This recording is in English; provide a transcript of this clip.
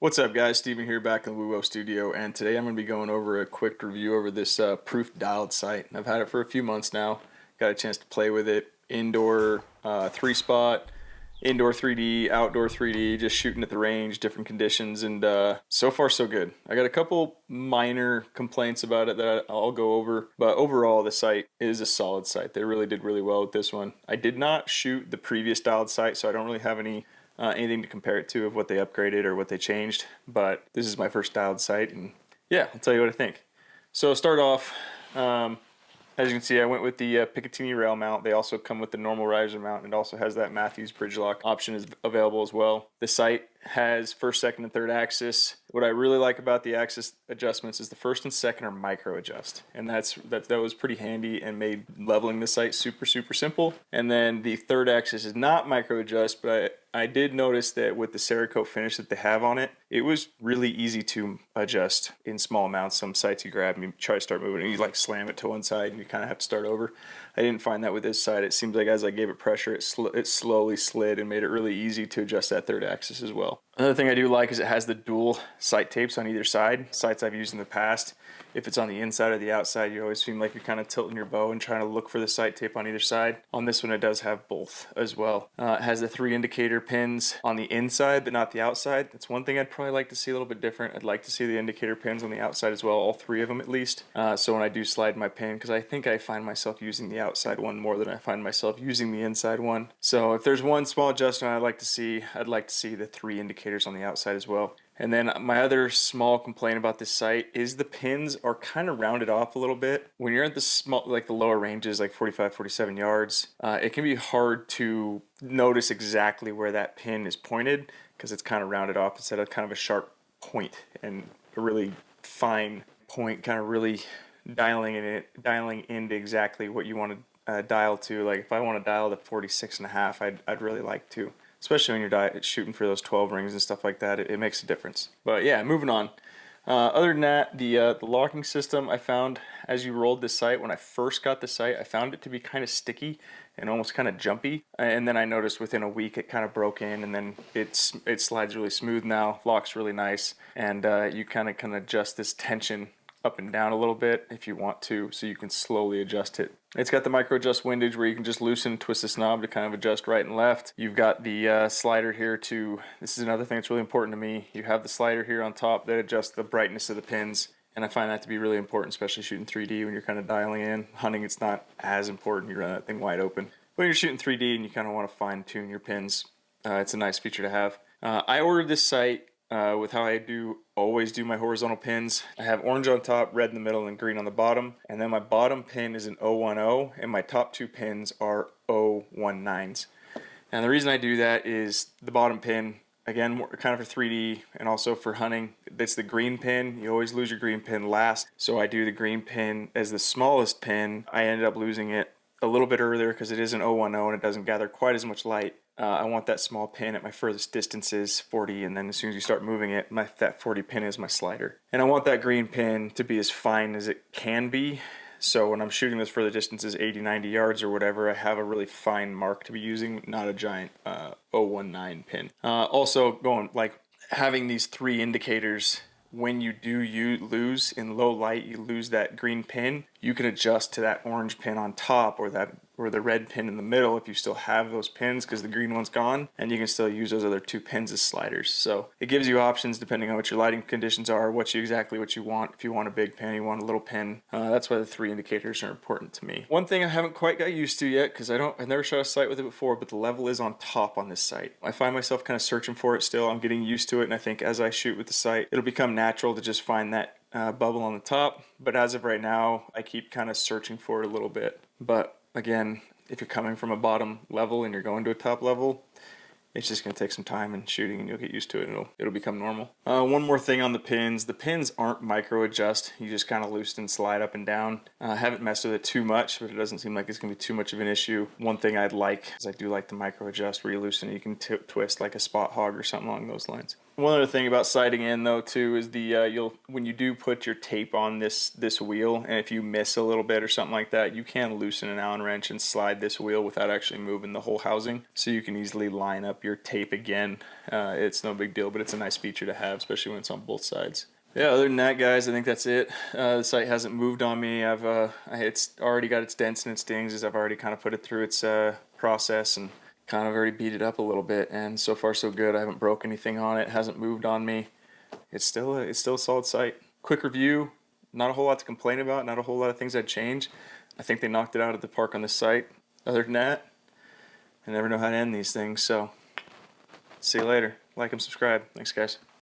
What's up guys, Steven here back in the WooWo studio, and today I'm going to be going over a quick review over this PRUF dialed sight. I've had it for a few months now, got a chance to play with it, indoor 3-spot, indoor 3D, outdoor 3D, just shooting at the range, different conditions, and so far so good. I got a couple minor complaints about it that I'll go over, but overall the sight is a solid sight. They really did really well with this one. I did not shoot the previous dialed sight, so I don't really have anything to compare it to of what they upgraded or what they changed, but this is my first dialed sight, and yeah, I'll tell you what I think. So start off, as you can see, I went with the Picatinny rail mount. They also come with the normal riser mount, and it also has that Matthews bridge lock option is available as well. The sight has first, second, and third axis. What I really like about the axis adjustments is the first and second are micro adjust, and that was pretty handy and made leveling the sight super simple. And then the third axis is not micro adjust, but I did notice that with the Cerakote finish that they have on it, it was really easy to adjust in small amounts. Some sights you grab and you try to start moving and you like slam it to one side and you kind of have to start over. I didn't find that with this side. It seems like as I gave it pressure, it slowly slid and made it really easy to adjust that third axis as well. Another thing I do like is it has the dual sight tapes on either side. Sights I've used in the past, if it's on the inside or the outside, you always seem like you're kind of tilting your bow and trying to look for the sight tape on either side. On this one, it does have both as well. It has the 3 indicator pins on the inside, but not the outside. That's one thing I'd probably like to see a little bit different. I'd like to see the indicator pins on the outside as well, all 3 of them at least. So when I do slide my pin, because I think I find myself using the outside one more than I find myself using the inside one. So if there's one small adjustment I'd like to see the 3 indicators on the outside as well. And then my other small complaint about this sight is the pins are kind of rounded off a little bit. When you're at the small, like the lower ranges, like 45, 47 yards, it can be hard to notice exactly where that pin is pointed because it's kind of rounded off instead of kind of a sharp point and a really fine point, kind of really dialing into exactly what you want to dial to. Like if I want to dial to 46.5, I'd really like to. Especially when you're shooting for those 12 rings and stuff like that, it makes a difference. But yeah, moving on. Other than that, the locking system I found as you rolled the sight, when I first got the sight, I found it to be kind of sticky and almost kind of jumpy. And then I noticed within a week it kind of broke in, and then it slides really smooth now, locks really nice, and you kind of can adjust this tension up and down a little bit if you want to, so you can slowly adjust it. It's got the micro adjust windage where you can just loosen and twist this knob to kind of adjust right and left. You've got the slider here to, this is another thing that's really important to me, you have the slider here on top that adjusts the brightness of the pins, and I find that to be really important, especially shooting 3D when you're kind of dialing in. Hunting, it's not as important, you run that thing wide open. When you're shooting 3D and you kind of want to fine tune your pins, it's a nice feature to have. I ordered this sight with how I always do my horizontal pins. I have orange on top, red in the middle, and green on the bottom. And then my bottom pin is an 010, and my top 2 pins are 019s. And the reason I do that is the bottom pin, again, kind of for 3D and also for hunting, it's the green pin. You always lose your green pin last. So I do the green pin as the smallest pin. I ended up losing it a little bit earlier because it is an 010 and it doesn't gather quite as much light. I want that small pin at my furthest distances, 40, and then as soon as you start moving it, that 40 pin is my slider. And I want that green pin to be as fine as it can be, so when I'm shooting those further distances, 80, 90 yards or whatever, I have a really fine mark to be using, not a giant 019 pin. Also, having these 3 indicators, when you do lose in low light, you lose that green pin, you can adjust to that orange pin on top or the red pin in the middle if you still have those pins because the green one's gone, and you can still use those other 2 pins as sliders. So it gives you options depending on what your lighting conditions are, exactly what you want. If you want a big pin, you want a little pin. That's why the 3 indicators are important to me. One thing I haven't quite got used to yet, because I've never shot a sight with it before, but the level is on top on this sight. I find myself kind of searching for it still. I'm getting used to it, and I think as I shoot with the sight, it'll become natural to just find that bubble on the top. But as of right now, I keep kind of searching for it a little bit. But again, if you're coming from a bottom level and you're going to a top level, it's just going to take some time and shooting, and you'll get used to it, and it'll become normal. One more thing on the pins. The pins aren't micro adjust. You just kind of loosen and slide up and down. I haven't messed with it too much, but it doesn't seem like it's going to be too much of an issue. One thing I'd like is I do like the micro adjust where you loosen it. You can twist like a spot hog or something along those lines. One other thing about sighting in though too is the when you do put your tape on this wheel, and if you miss a little bit or something like that, you can loosen an Allen wrench and slide this wheel without actually moving the whole housing, so you can easily line up your tape again. It's no big deal, but it's a nice feature to have, especially when it's on both sides. Yeah, other than that, guys, I think that's it. The sight hasn't moved on me. It's already got its dents and its dings, as I've already kind of put it through its process and kind of already beat it up a little bit, and so far so good. I haven't broke anything on it, hasn't moved on me. It's still a solid sight. Quick review, not a whole lot to complain about, not a whole lot of things I'd change. I think they knocked it out of the park on this site. Other than that, I never know how to end these things, so see you later. Like and subscribe. Thanks, guys.